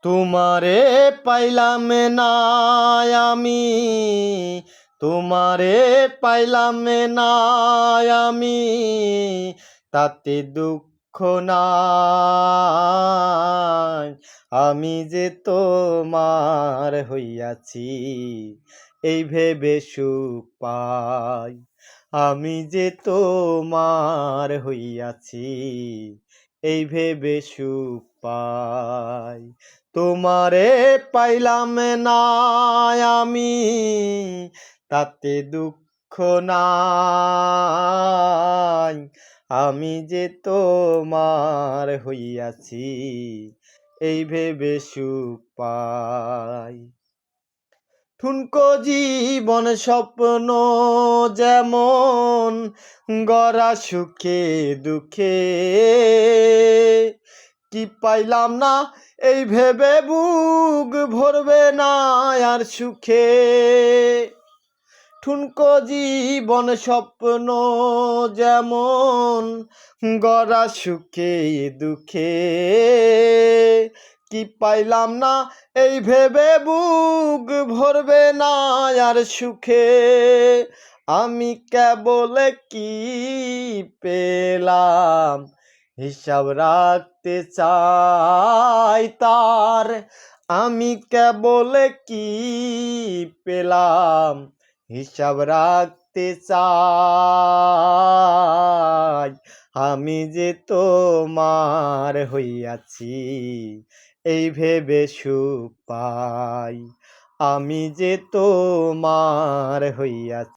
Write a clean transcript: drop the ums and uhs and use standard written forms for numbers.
তোমারে পাইলাম না আমি, তোমারে পাইলাম না আমি, তাতে দুঃখ নাই। আমি যে তোমার হইয়াছি, এই ভেবে সুখ পাই। আমি যে তোমার হইয়াছি, এই ভেবে সুখ পাই। তোমারে পাইলাম না আমি, তাতে দুঃখ নাই। আমি যে তোমার হইয়াছি, এই ভেবে সুখ পাই। ঠুনকো জীবন স্বপ্ন যেমন গড়া সুখে দুঃখে, কি পাইলাম না এই ভেবে বুক ভরবে না আর সুখে। ঠুনকো জীবন স্বপ্ন যেমন গড়া সুখে দুঃখে, কি পাইলাম না এই ভেবে বুক ভরবে না আর সুখে। আমি কেবল কি পেলাম হিসাব রাখতে চাই তার। আমি কেবল কি পেলাম হিসাব রাখতে চাই। আমি যে তোমার হইয়াছি, এই ভেবে সুখ পাই। আমি যে তোমার হইয়াছি।